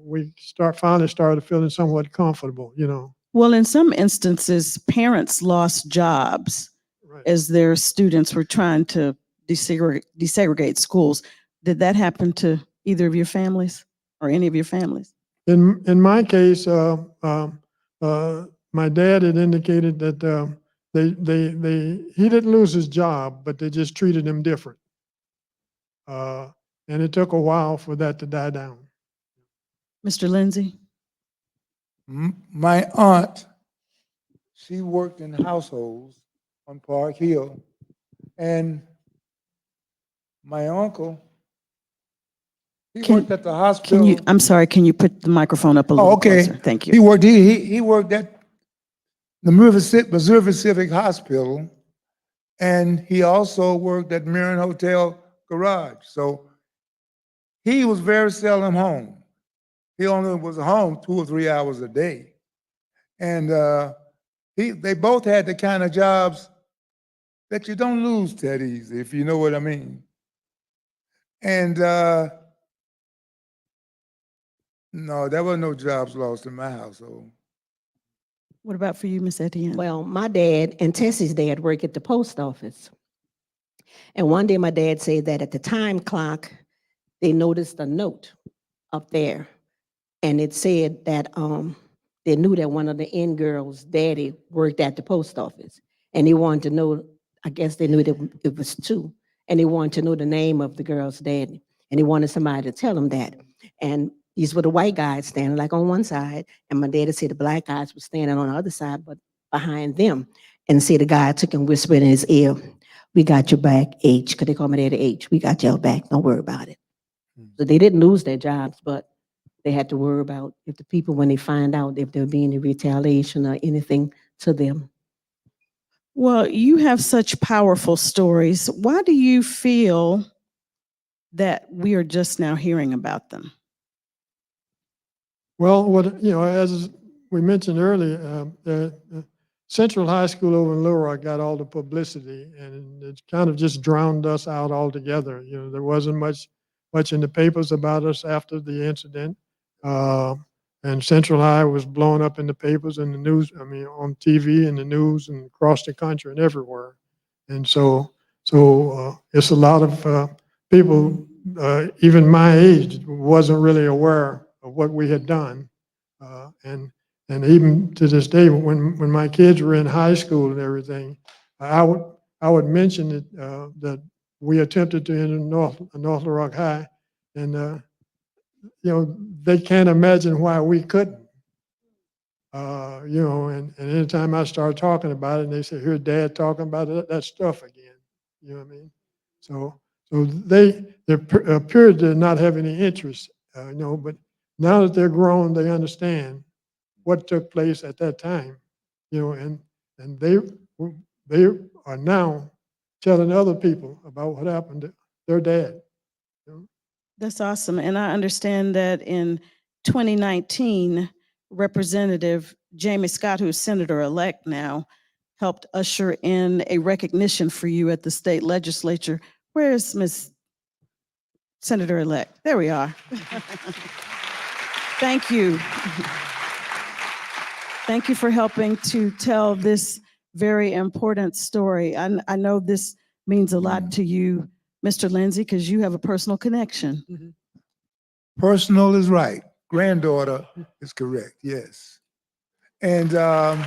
We finally started feeling somewhat comfortable. You know. Well, in some instances, parents lost jobs Right. as their students were trying to desegregate schools. Did that happen to either of your families or any of your families? In my case, my dad had indicated that he didn't lose his job, but they just treated him different. And it took a while for that to die down. Mr. Lindsay? My aunt, she worked in households on Park Hill, and my uncle, he worked at the hospital. I'm sorry, can you put the microphone up a little okay. closer? Thank you. He worked at the Missouri Civic Hospital, and he also worked at Mirren Hotel Garage. So he was very seldom home. He only was home 2 or 3 hours a day. And they both had the kind of jobs that you don't lose that easy, if you know what I mean. And no, there were no jobs lost in my household. What about for you, Miss Etienne? Well, my dad and Tessie's dad work at the post office. And one day my dad said that at the time clock, they noticed a note up there. And it said that they knew that one of the in girls' daddy worked at the post office. And he wanted to know, I guess they knew that it was two. And he wanted to know the name of the girl's daddy. And he wanted somebody to tell him that. And these were the white guys standing like on one side. And my daddy said the black guys were standing on the other side, but behind them. And see the guy took and whispered in his ear, "We got your back, H," because they call my daddy H. "We got your back. Don't worry about it." So they didn't lose their jobs, but they had to worry about if the people, when they find out if there'll be any retaliation or anything to them. Well, you have such powerful stories. Why do you feel that we are just now hearing about them? Well, as we mentioned earlier, Central High School over in Little Rock got all the publicity, and it kind of just drowned us out altogether. You know, there wasn't much in the papers about us after the incident. And Central High was blown up in the papers and the news, on TV and the news and across the country and everywhere. And so So it's a lot of people, even my age, wasn't really aware of what we had done. And even to this day, when my kids were in high school and everything, I would mention that we attempted to enter North Little Rock High, and they can't imagine why we couldn't. And anytime I start talking about it, and they say, "Hear Dad talking about that stuff again," you know what I mean? So they appeared to not have any interest, but now that they're grown, they understand what took place at that time, and they are now telling other people about what happened to their dad. That's awesome. And I understand that in 2019, Representative Jamie Scott, who's Senator-elect now, helped usher in a recognition for you at the state legislature. Where's Miss Senator-elect? There we are. Thank you. Thank you for helping to tell this very important story. I know this means a lot to you, Mr. Lindsay, because you have a personal connection. Personal is right. Granddaughter is correct, yes. And I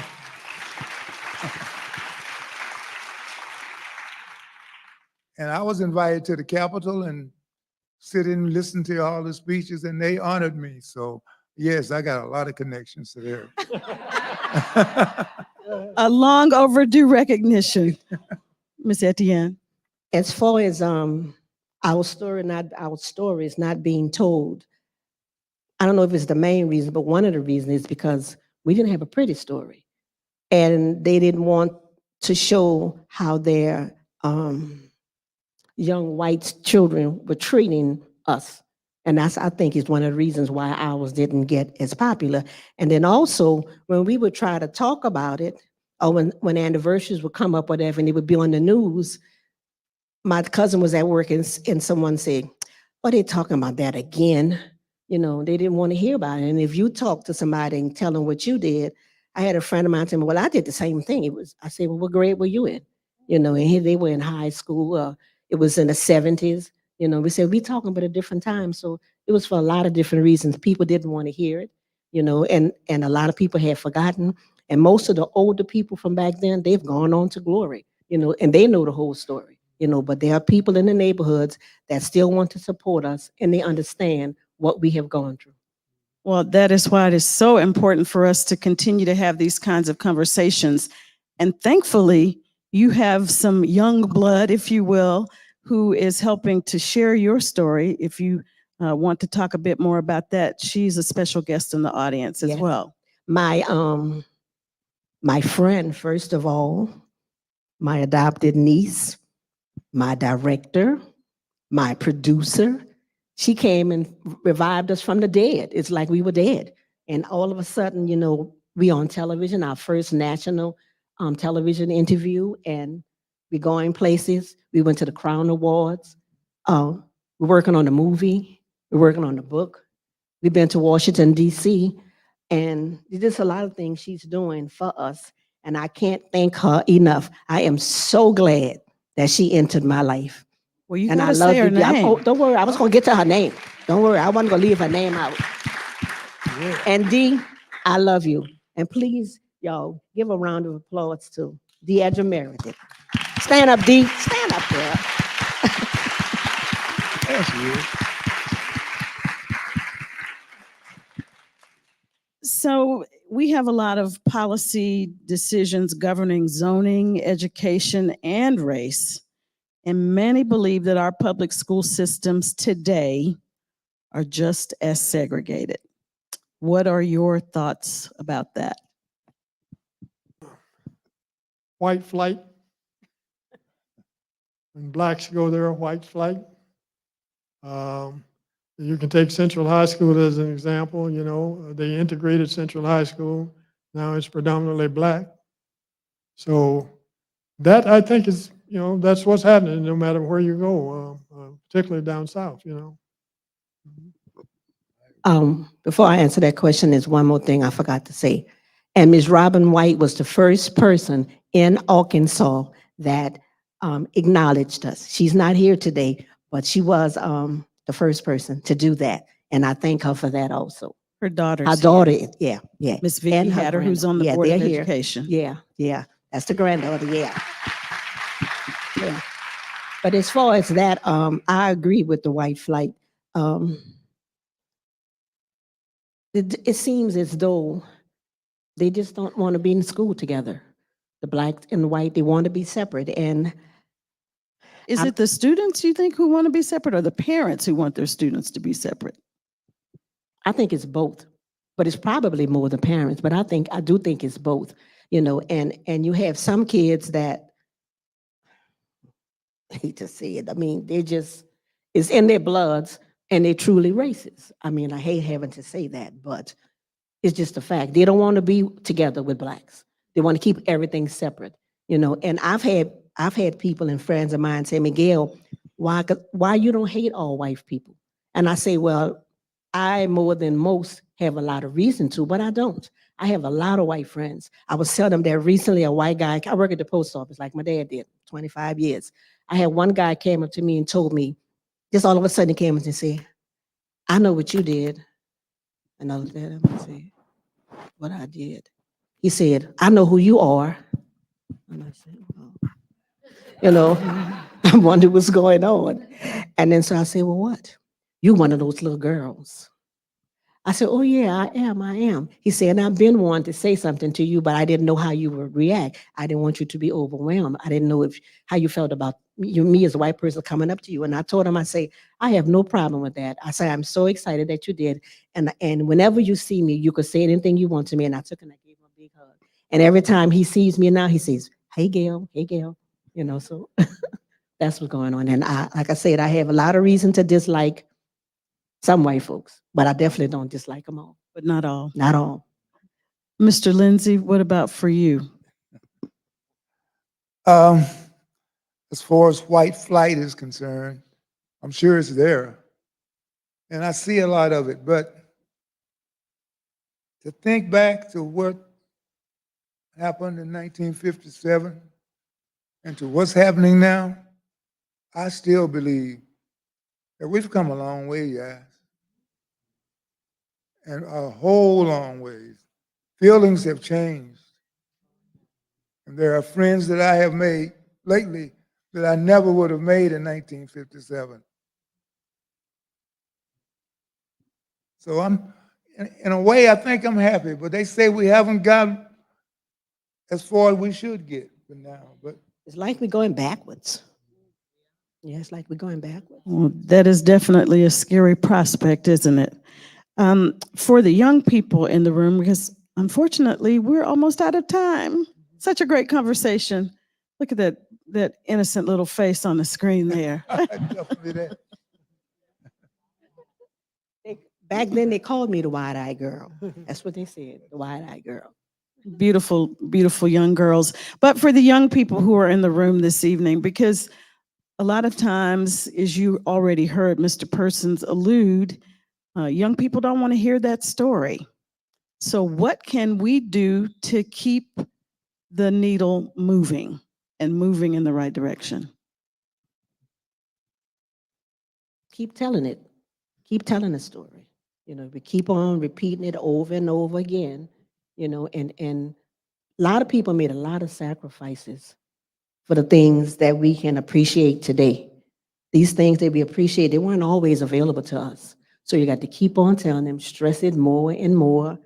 was invited to the Capitol and sit and listen to all the speeches, and they honored me. So yes, I got a lot of connections to there. A long overdue recognition. Ms. Etienne. As far as our story is not being told, I don't know if it's the main reason, but one of the reasons is because we didn't have a pretty story, and they didn't want to show how their young white children were treating us. And that's, I think, is one of the reasons why ours didn't get as popular. And then also, when we would try to talk about it, or when anniversaries would come up, whatever, and it would be on the news, my cousin was at work and someone said, "Oh, they're talking about that again." They didn't want to hear about it. And if you talk to somebody and tell them what you did, I had a friend of mine tell me, "Well, I did the same thing." I said, "Well, what grade were you in?" And they were in high school. It was in the 70s. We said, we talking about a different time. So it was for a lot of different reasons. People didn't want to hear it, and a lot of people had forgotten. And most of the older people from back then, they've gone on to glory, and they know the whole story, but there are people in the neighborhoods that still want to support us, and they understand what we have gone through. Well, that is why it is so important for us to continue to have these kinds of conversations. And thankfully, you have some young blood, if you will, who is helping to share your story. If you want to talk a bit more about that, she's a special guest in the audience as Yes. well. My friend, first of all, my adopted niece, my director, my producer, she came and revived us from the dead. It's like we were dead. And all of a sudden, we on television, our first national television interview, and we're going places. We went to the Crown Awards. We're working on a movie. We're working on a book. We've been to Washington, D.C., and there's a lot of things she's doing for us. And I can't thank her enough. I am so glad that she entered my life. Well, you And I gotta love say her you. name. Don't worry, I was gonna get to her name. Don't worry, I wasn't gonna leave her name out. Yeah. And Dee, I love you. And please, y'all, give a round of applause to Deidre Meredith. Stand up, Dee. Stand up there. That's weird. So we have a lot of policy decisions governing zoning, education, and race. And many believe that our public school systems today are just as segregated. What are your thoughts about that? White flight. When blacks go there, white flight. You can take Central High School as an example. They integrated Central High School. Now it's predominantly black. So that, I think, is, that's what's happening no matter where you go, particularly down south, Before I answer that question, there's one more thing I forgot to say. And Ms. Robin White was the first person in Arkansas that acknowledged us. She's not here today, but she was the first person to do that. And I thank her for that also. Her daughter's Her here. daughter, yeah, yeah. Miss Vicky and her Hatter, who's on the granddaughter. Yeah, Board of they're here. Education. Yeah, yeah. That's the granddaughter, yeah. Yeah. But as far as that, I agree with the white flight. It seems as though they just don't want to be in school together. The black and the white, they want to be separate. And Is I'm- it the students you think who want to be separate, or the parents who want their students to be separate? I think it's both, but it's probably more the parents. But I do think it's both. And you have some kids that, I hate to say it. I mean, it's in their bloods, and they're truly racist. I mean, I hate having to say that, but it's just a fact. They don't want to be together with blacks. They want to keep everything separate. And I've had people and friends of mine say, Miguel, why you don't hate all white people? And I say, well, I more than most have a lot of reason to, but I don't. I have a lot of white friends. I was telling them that recently a white guy, I work at the post office like my dad did, 25 years. I had one guy came up to me and told me, just all of a sudden he came up and said, I know what you did. And I looked at him and said, what I did. He said, I know who you are. And I said, oh. I wondered what's going on. And then so I said, well, what? You one of those little girls. I said, oh yeah, I am. He said, and I've been wanting to say something to you, but I didn't know how you would react. I didn't want you to be overwhelmed. I didn't know how you felt about me as a white person coming up to you. And I told him, I say, I have no problem with that. I said, I'm so excited that you did. And whenever you see me, you could say anything you want to me. And I took and I gave him a big hug. And every time he sees me now, he says, hey Gail, so that's what's going on. And like I said, I have a lot of reason to dislike some white folks, but I definitely don't dislike them all. But not all. Not all. Mr. Lindsay, what about for you? As far as white flight is concerned, I'm sure it's there. And I see a lot of it, but to think back to what happened in 1957 and to what's happening now, I still believe that we've come a long way, guys. And a whole long ways. Feelings have changed. And there are friends that I have made lately that I never would have made in 1957. So in a way, I think I'm happy, but they say we haven't gotten as far as we should get for now. But It's like we're going backwards. Yeah, it's like we're going backwards. Well, that is definitely a scary prospect, isn't it? For the young people in the room, because unfortunately we're almost out of time. Such a great conversation. Look at that innocent little face on the screen there. definitely that. Back then, they called me the wide-eyed girl. That's what they said, the wide-eyed girl. Beautiful, beautiful young girls. But for the young people who are in the room this evening, because a lot of times, as you already heard Mr. Persons allude, young people don't want to hear that story. So what can we do to keep the needle moving and moving in the right direction? Keep telling it. Keep telling the story. We keep on repeating it over and over again, and a lot of people made a lot of sacrifices for the things that we can appreciate today. These things that we appreciate, they weren't always available to us. So you got to keep on telling them, stress it more and more,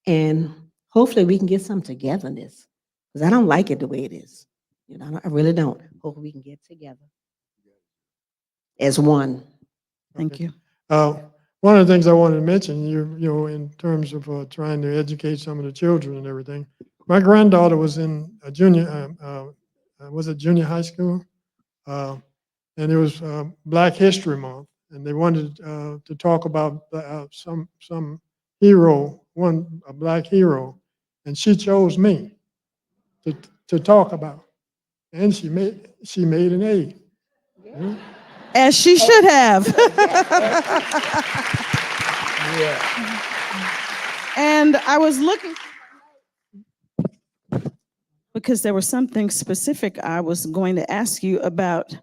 and hopefully we can get some togetherness. Because I don't like it the way it is. I really don't. Hopefully we can get together as one. Thank you. One of the things I wanted to mention, in terms of trying to educate some of the children and everything, my granddaughter was in a junior high school? And it was Black History Month, and they wanted to talk about some hero, a Black hero, and she chose me to talk about, and she made an A. Yeah. As she should have. Yeah. And I was looking. because there was something specific I was going to ask you about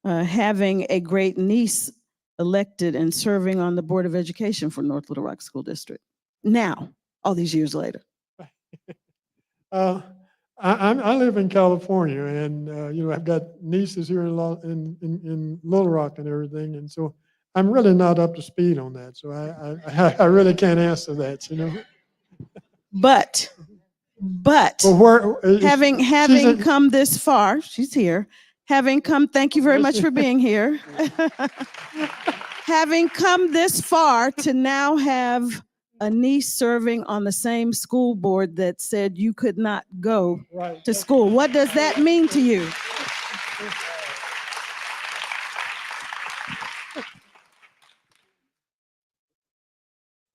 having a great niece elected and serving on the Board of Education for North Little Rock School District. Now, all these years later. I live in California, and I've got nieces here in Little Rock and everything, and so I'm really not up to speed on that. So I really can't answer that. But Well, where having come this far, she's here. Having come, thank you very much for being here. Having come this far to now have a niece serving on the same school board that said you could not go to school. What does that mean to you?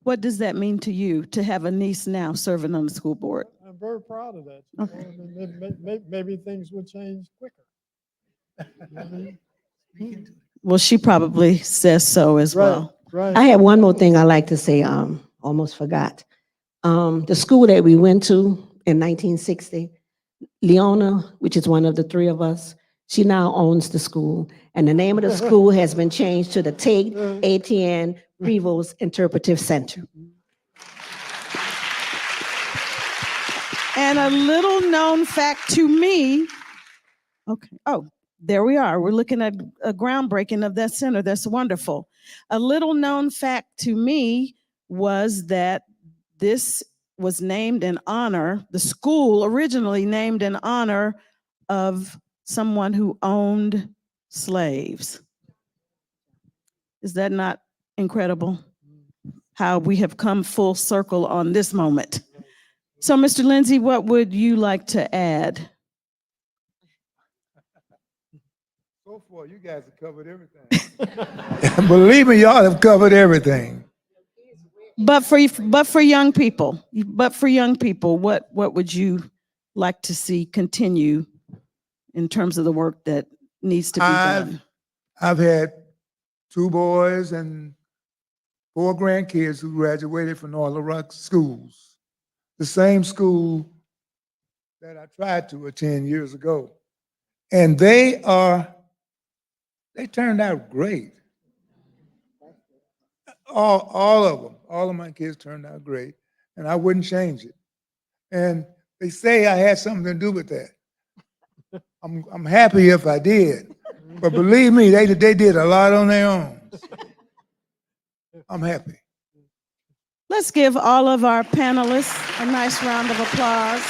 What does that mean to you to have a niece now serving on the school board? I'm very proud of that. Okay. Maybe things would change quicker. Well, she probably says so as well. Right. I have one more thing I'd like to say, almost forgot. The school that we went to in 1960, Leona, which is one of the three of us, she now owns the school. And the name of the school has been changed to the Tate ATN Prevost Interpretive Center. And a little known fact to me, okay, oh, there we are. We're looking at a groundbreaking of that center. That's wonderful. A little known fact to me was that this was named in honor, the school originally named in honor of someone who owned slaves. Is that not incredible? How we have come full circle on this moment. So, Mr. Lindsay, what would you like to add? So far, you guys have covered everything. Believe me, y'all have covered everything. But for young people, what would you like to see continue in terms of the work that needs to be done? I've had 2 boys and 4 grandkids who graduated from North Little Rock schools, the same school that I tried to attend years ago. And they turned out great. All of them, all of my kids turned out great, and I wouldn't change it. And they say I had something to do with that. I'm happy if I did, but believe me, they did a lot on their own. I'm happy. Let's give all of our panelists a nice round of applause.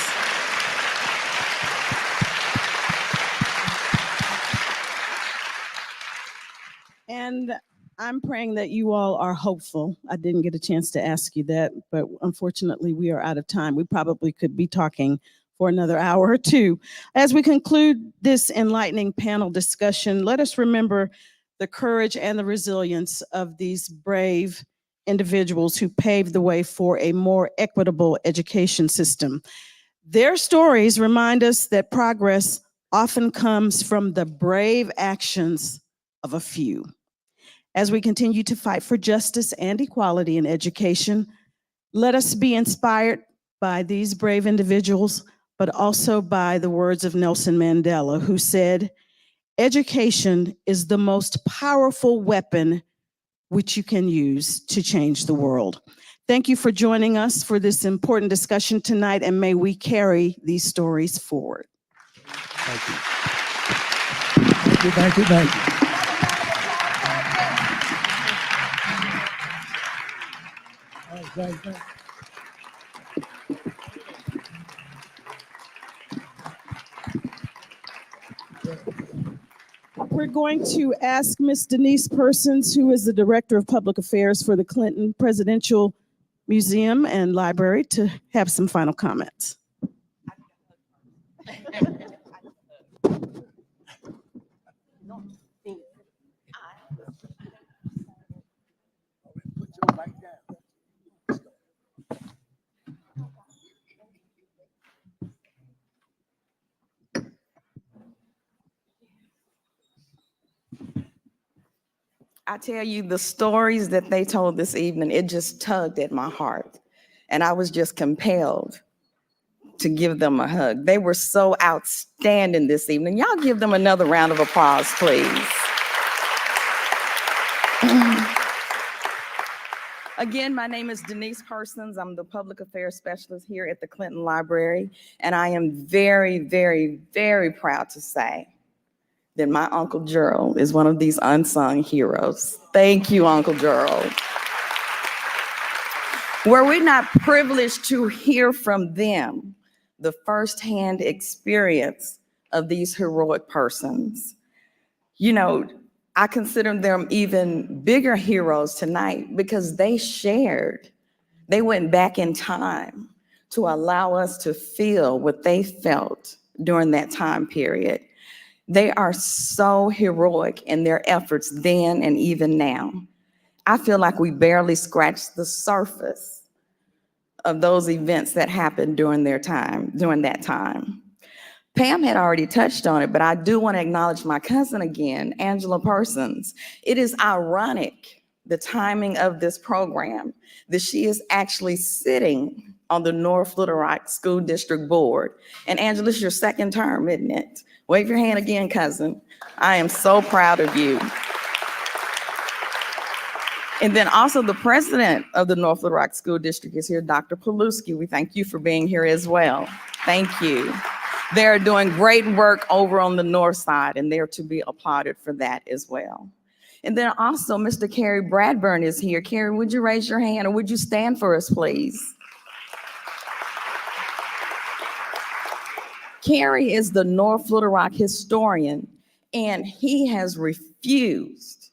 And I'm praying that you all are hopeful. I didn't get a chance to ask you that, but unfortunately we are out of time. We probably could be talking for another hour or two. As we conclude this enlightening panel discussion, let us remember the courage and the resilience of these brave individuals who paved the way for a more equitable education system. Their stories remind us that progress often comes from the brave actions of a few. As we continue to fight for justice and equality in education, let us be inspired by these brave individuals, but also by the words of Nelson Mandela, who said, "Education is the most powerful weapon which you can use to change the world." Thank you for joining us for this important discussion tonight, and may we carry these stories forward. Thank you. Thank you, thank you, thank you. Thank you. We're going to ask Ms. Denise Persons, who is the Director of Public Affairs for the Clinton Presidential Museum and Library, to have some final comments. I tell you, the stories that they told this evening, it just tugged at my heart. And I was just compelled to give them a hug. They were so outstanding this evening. Y'all give them another round of applause, please. Again, my name is Denise Persons. I'm the Public Affairs Specialist here at the Clinton Library, and I am very, very, very proud to say that my Uncle Gerald is one of these unsung heroes. Thank you, Uncle Gerald. Were we not privileged to hear from them the firsthand experience of these heroic persons? You know, I consider them even bigger heroes tonight because they shared. They went back in time to allow us to feel what they felt during that time period. They are so heroic in their efforts then and even now. I feel like we barely scratched the surface of those events that happened during that time. Pam had already touched on it, but I do want to acknowledge my cousin again, Angela Persons. It is ironic, the timing of this program, that she is actually sitting on the North Little Rock School District Board. And Angela, it's your second term, isn't it? Wave your hand again, cousin. I am so proud of you. And then also the president of the North Little Rock School District is here, Dr. Paluski. We thank you for being here as well. Thank you. They're doing great work over on the north side, and they're to be applauded for that as well. And then also Mr. Kerry Bradburn is here. Kerry, would you raise your hand or would you stand for us, please? Kerry is the North Little Rock historian, and he has refused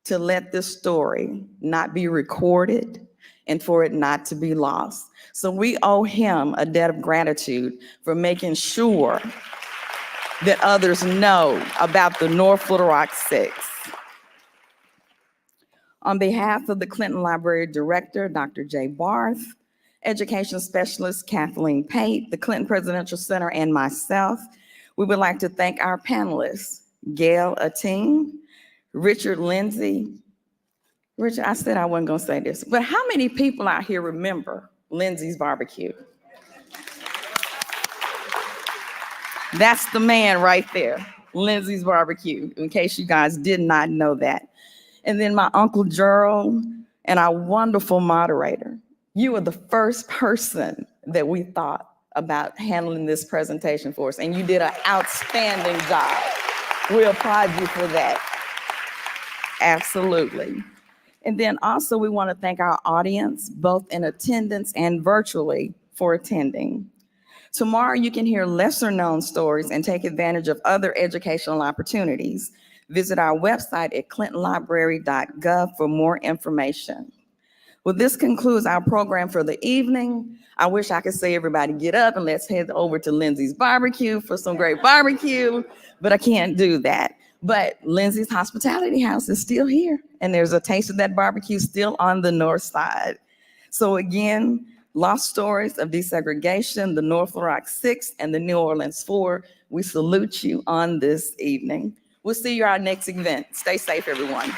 to let this story not be recorded and for it not to be lost. So we owe him a debt of gratitude for making sure that others know about the North Little Rock 6. On behalf of the Clinton Library Director, Dr. Jay Barth, Education Specialist Kathleen Pate, the Clinton Presidential Center, and myself, we would like to thank our panelists, Gail Ating, Richard Lindsay. Richard, I said I wasn't gonna say this, but how many people out here remember Lindsay's Barbecue? That's the man right there, Lindsay's Barbecue, in case you guys did not know that. And then my Uncle Gerald and our wonderful moderator. You were the first person that we thought about handling this presentation for us, and you did an outstanding job. We applaud you for that. Absolutely. And then also we want to thank our audience, both in attendance and virtually, for attending. Tomorrow you can hear lesser known stories and take advantage of other educational opportunities. Visit our website at clintonlibrary.gov for more information. Well, this concludes our program for the evening. I wish I could say everybody get up and let's head over to Lindsay's Barbecue for some great barbecue, but I can't do that. But Lindsay's Hospitality House is still here, and there's a taste of that barbecue still on the north side. So again, Lost Stories of Desegregation, the North Little Rock 6, and the New Orleans 4, we salute you on this evening. We'll see you at our next event. Stay safe, everyone.